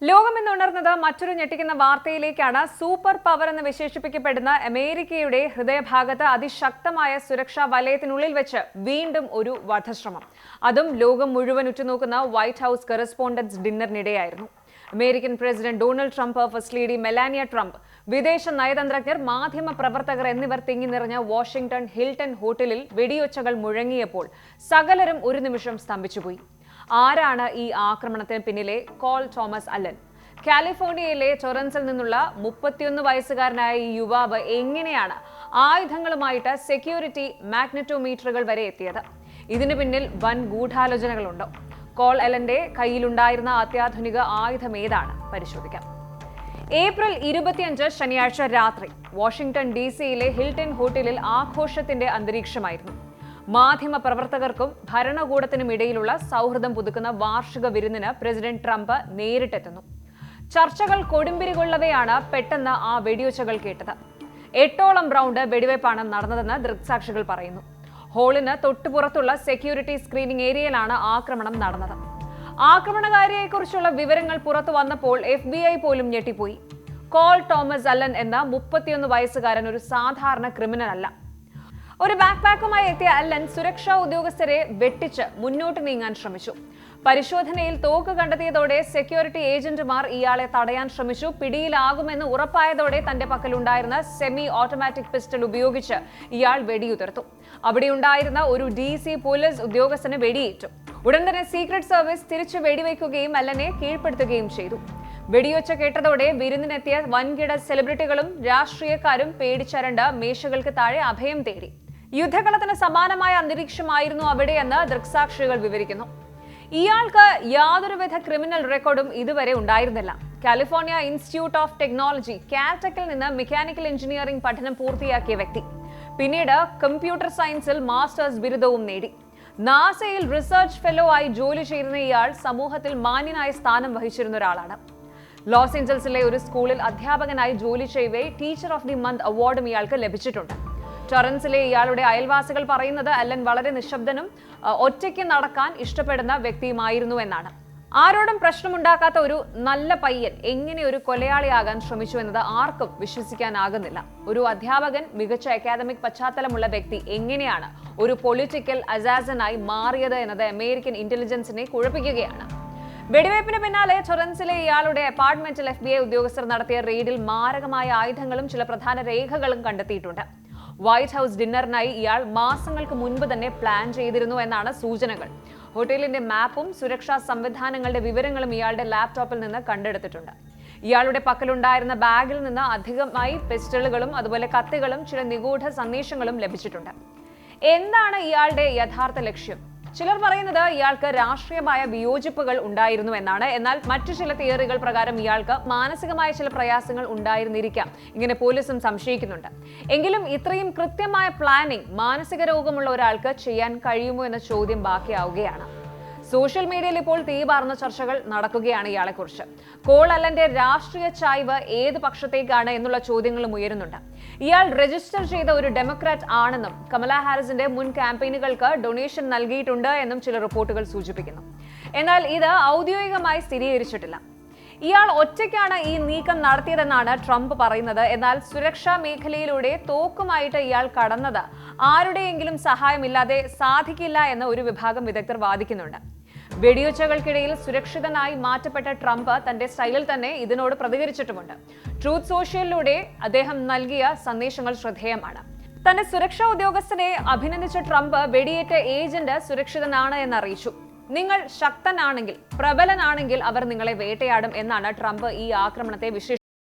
ലോകമെന്നുണർന്നത് മറ്റൊരു ഞെട്ടിക്കുന്ന വാർത്തയിലേക്കാണ്. Super power എന്ന് വിശേഷിപ്പിക്കപ്പെടുന്ന അമേരിക്കയുടെ ഹൃദയഭാഗത്ത് അതിശക്തമായ സുരക്ഷാ വലയത്തിനുള്ളിൽ വെച്ച് വീണ്ടും ഒരു വധശ്രമം. അതും ലോകം മുഴുവൻ ഉറ്റുനോക്കുന്ന വൈറ്റ് ഹൌസ് കറസ്പോണ്ടൻസ് ഡിന്നറിനിടെയായിരുന്നു. American president Donald Trump, first lady Melania Trump, വിദേശ നയതന്ത്രജ്ഞർ, മാധ്യമ പ്രവർത്തകർ എന്നിവർ തിങ്ങി നിറഞ്ഞ വാഷിംഗ്ടൺ ഹിൽട്ടൺ ഹോട്ടലിൽ വെടിയൊച്ചകൾ മുഴങ്ങിയപ്പോൾ സകലരും ഒരു നിമിഷം സ്തംഭിച്ചുപോയി. ആരാണ് ഈ ആക്രമണത്തിന് പിന്നിലെ? Cole Thomas Allen. കാലിഫോർണിയയിലെ ടൊറൻസിൽ നിന്നുള്ള 31 വയസ്സുകാരനായ ഈ യുവാവ് എങ്ങനെയാണ് ആയുധങ്ങളുമായിട്ട് സെക്യൂരിറ്റി മാഗ്നറ്റോമീറ്ററുകൾ വരെ എത്തിയത്? ഇതിനു പിന്നിൽ വൻ ഗൂഢാലോചനകളുണ്ടോ? കോൾ അലന്റെ കയ്യിലുണ്ടായിരുന്ന അത്യാധുനിക ആയുധം ഏതാണ്? പരിശോധിക്കാം. ഏപ്രിൽ 25 ശനിയാഴ്ച രാത്രി വാഷിംഗ്ടൺ DC-യിലെ ഹിൽട്ടൺ ഹോട്ടലിൽ ആഘോഷത്തിന്റെ അന്തരീക്ഷമായിരുന്നു. മാധ്യമ പ്രവർത്തകർക്കും ഭരണകൂടത്തിനും ഇടയിലുള്ള സൗഹൃദം പുതുക്കുന്ന വാർഷിക വിരുന്നിന് പ്രസിഡന്റ് ട്രംപ് നേരിട്ടെത്തുന്നു. ചർച്ചകൾ കൊടുമ്പിരി കൊള്ളവെയാണ് പെട്ടെന്ന് ആ വെടിയൊച്ചകൾ കേട്ടത്. 8ഓളം റൗണ്ട് വെടിവയ്പ്പാണ് നടന്നതെന്ന് ദൃക്സാക്ഷികൾ പറയുന്നു. ഹാളിന് തൊട്ടുപുറത്തുള്ള സെക്യൂരിറ്റി സ്ക്രീനിംഗ് ഏരിയയിലാണ് ആക്രമണം നടന്നത്. ആക്രമണകാരിയെക്കുറിച്ചുള്ള വിവരങ്ങൾ പുറത്തു വന്നപ്പോൾ FBI പോലും ഞെട്ടിപ്പോയി. കോൾ തോമസ് അല്ലൻ എന്ന 31 വയസ്സുകാരൻ ഒരു സാധാരണ ക്രിമിനൽ അല്ല. ഒരു ബാക്ക്പാക്കുമായി എത്തിയ അല്ലൻ സുരക്ഷാ ഉദ്യോഗസ്ഥരെ വെട്ടിച്ച് മുന്നോട്ട് നീങ്ങാൻ ശ്രമിച്ചു. പരിശോധനയിൽ തോക്ക് കണ്ടെത്തിയതോടെ സെക്യൂരിറ്റി ഏജന്റുമാർ ഇയാളെ തടയാൻ ശ്രമിച്ചു. പിടിയിലാകുമെന്ന് ഉറപ്പായതോടെ തന്റെ പക്കലുണ്ടായിരുന്ന സെമി ഓട്ടോമാറ്റിക് പിസ്റ്റൾ ഉപയോഗിച്ച് ഇയാൾ വെടിയുതിർത്തു. അവിടെയുണ്ടായിരുന്ന ഒരു DC പോലീസ് ഉദ്യോഗസ്ഥന് വെടിയേറ്റു. ഉടൻ തന്നെ സീക്രട്ട് സർവീസ് തിരിച്ചു വെടിവെക്കുകയും അല്ലനെ കീഴ്പ്പെടുത്തുകയും ചെയ്തു. വെടിയൊച്ച കേട്ടതോടെ വിരുന്നിനെത്തിയ വൻകിട സെലിബ്രിറ്റികളും രാഷ്ട്രീയക്കാരും പേടിച്ചരണ്ട് മേശകൾക്ക് താഴെ അഭയം തേടി. യുദ്ധകളത്തിന് സമാനമായ അന്തരീക്ഷമായിരുന്നു അവിടെയെന്ന് ദൃക്സാക്ഷികൾ വിവരിക്കുന്നു. ഇയാൾക്ക് യാതൊരുവിധ ക്രിമിനൽ റെക്കോർഡും ഇതുവരെ ഉണ്ടായിരുന്നില്ല. കാലിഫോർണിയ ഇൻസ്റ്റിറ്റ്യൂട്ട് ഓഫ് ടെക്നോളജി കാൽടെക്കിൽ നിന്ന് മെക്കാനിക്കൽ എഞ്ചിനീയറിംഗ് പഠനം പൂർത്തിയാക്കിയ വ്യക്തി. പിന്നീട് കമ്പ്യൂട്ടർ സയൻസിൽ മാസ്റ്റേഴ്സ് ബിരുദവും നേടി. നാസയിൽ റിസർച്ച് ഫെലോ ആയി ജോലി ചെയ്യുന്ന ഇയാൾ സമൂഹത്തിൽ മാന്യനായ സ്ഥാനം വഹിച്ചിരുന്ന ഒരാളാണ്. ലോസ് ഏഞ്ചൽസിലെ ഒരു സ്കൂളിൽ അധ്യാപകനായി ജോലി ചെയ്യവേ ടീച്ചർ ഓഫ് ദി മന്ത് അവാർഡും ഇയാൾക്ക് ലഭിച്ചിട്ടുണ്ട്. ടൊറൻസിലെ ഇയാളുടെ അയൽവാസികൾ പറയുന്നത് അല്ലൻ വളരെ നിശബ്ദനും ഒറ്റയ്ക്ക് നടക്കാൻ ഇഷ്ടപ്പെടുന്ന വ്യക്തിയുമായിരുന്നു എന്നാണ്. ആരോടും പ്രശ്നമുണ്ടാക്കാത്ത ഒരു നല്ല പയ്യൻ എങ്ങനെ ഒരു കൊലയാളിയാകാൻ ശ്രമിച്ചു എന്നത് ആർക്കും വിശ്വസിക്കാനാകുന്നില്ല. ഒരു അധ്യാപകൻ, മികച്ച അക്കാദമിക് പശ്ചാത്തലമുള്ള വ്യക്തി എങ്ങനെയാണ് ഒരു പൊളിറ്റിക്കൽ അസാസിനായി മാറിയത് എന്നത് അമേരിക്കൻ ഇന്റലിജൻസിനെ കുഴപ്പിക്കുകയാണ്. വെടിവയ്പ്പിന് പിന്നാലെ ടൊറൻസിലെ ഇയാളുടെ അപ്പാർട്ട്മെന്റിൽ FBI ഉദ്യോഗസ്ഥർ നടത്തിയ റെയ്ഡിൽ മാരകമായ ആയുധങ്ങളും ചില പ്രധാന രേഖകളും കണ്ടെത്തിയിട്ടുണ്ട്. വൈറ്റ് ഹൌസ് ഡിന്നറിനായി ഇയാൾ മാസങ്ങൾക്ക് മുൻപ് തന്നെ പ്ലാൻ ചെയ്തിരുന്നു എന്നാണ് സൂചനകൾ. ഹോട്ടലിന്റെ മാപ്പും സുരക്ഷാ സംവിധാനങ്ങളുടെ വിവരങ്ങളും ഇയാളുടെ ലാപ്ടോപ്പിൽ നിന്ന് കണ്ടെടുത്തിട്ടുണ്ട്. ഇയാളുടെ പക്കലുണ്ടായിരുന്ന ബാഗിൽ നിന്ന് അധികമായി പിസ്റ്റളുകളും അതുപോലെ കത്തികളും ചില നിഗൂഢ സന്ദേശങ്ങളും ലഭിച്ചിട്ടുണ്ട്. എന്താണ് ഇയാളുടെ യഥാർത്ഥ ലക്ഷ്യം? ചിലർ പറയുന്നത് ഇയാൾക്ക് രാഷ്ട്രീയമായ വിയോജിപ്പുകൾ ഉണ്ടായിരുന്നു എന്നാണ്. എന്നാൽ മറ്റു ചില തിയറികൾ പ്രകാരം ഇയാൾക്ക് മാനസികമായ ചില പ്രയാസങ്ങൾ ഉണ്ടായിരുന്നിരിക്കാം. ഇങ്ങനെ പോലീസും സംശയിക്കുന്നുണ്ട്. എങ്കിലും ഇത്രയും കൃത്യമായ പ്ലാനിംഗ് മാനസിക രോഗമുള്ള ഒരാൾക്ക് ചെയ്യാൻ കഴിയുമോ എന്ന ചോദ്യം ബാക്കിയാവുകയാണ്. സോഷ്യൽ മീഡിയയിൽ ഇപ്പോൾ തീപാർന്ന ചർച്ചകൾ നടക്കുകയാണ് ഇയാളെക്കുറിച്ച്. കോൾ അല്ലന്റെ രാഷ്ട്രീയ ചായ്വ് ഏത് പക്ഷത്തേക്കാണ് എന്നുള്ള ചോദ്യങ്ങളും ഉയരുന്നുണ്ട്. ഇയാൾ രജിസ്റ്റർ ചെയ്ത ഒരു ഡെമോക്രാറ്റ് ആണെന്നും കമല ഹാരിസിന്റെ മുൻ ക്യാമ്പയിനുകൾക്ക് ഡൊണേഷൻ നൽകിയിട്ടുണ്ട് എന്നും ചില റിപ്പോർട്ടുകൾ സൂചിപ്പിക്കുന്നു. എന്നാൽ ഇത് ഔദ്യോഗികമായി സ്ഥിരീകരിച്ചിട്ടില്ല. ഇയാൾ ഒറ്റയ്ക്കാണ് ഈ നീക്കം നടത്തിയതെന്നാണ് ട്രംപ് പറയുന്നത്. എന്നാൽ സുരക്ഷാ മേഖലയിലൂടെ തോക്കുമായിട്ട് ഇയാൾ കടന്നത് ആരുടെയെങ്കിലും സഹായമില്ലാതെ സാധിക്കില്ല എന്ന് ഒരു വിഭാഗം വിദഗ്ധർ വാദിക്കുന്നുണ്ട്. വെടിയൊച്ചകൾക്കിടയിൽ സുരക്ഷിതനായി മാറ്റപ്പെട്ട ട്രംപ് തന്റെ സ്റ്റൈലിൽ തന്നെ ഇതിനോട് പ്രതികരിച്ചിട്ടുമുണ്ട്. ട്രൂത്ത് സോഷ്യലിലൂടെ അദ്ദേഹം നൽകിയ സന്ദേശങ്ങൾ ശ്രദ്ധേയമാണ്. തന്റെ സുരക്ഷാ ഉദ്യോഗസ്ഥനെ അഭിനന്ദിച്ച ട്രംപ് വെടിയേറ്റ ഏജന്റ് സുരക്ഷിതനാണ് എന്നറിയിച്ചു. നിങ്ങൾ ശക്തനാണെങ്കിൽ, പ്രബലനാണെങ്കിൽ അവർ നിങ്ങളെ വേട്ടയാടും എന്നാണ് ട്രംപ് ഈ ആക്രമണത്തെ വിശേഷിപ്പിച്ചത്.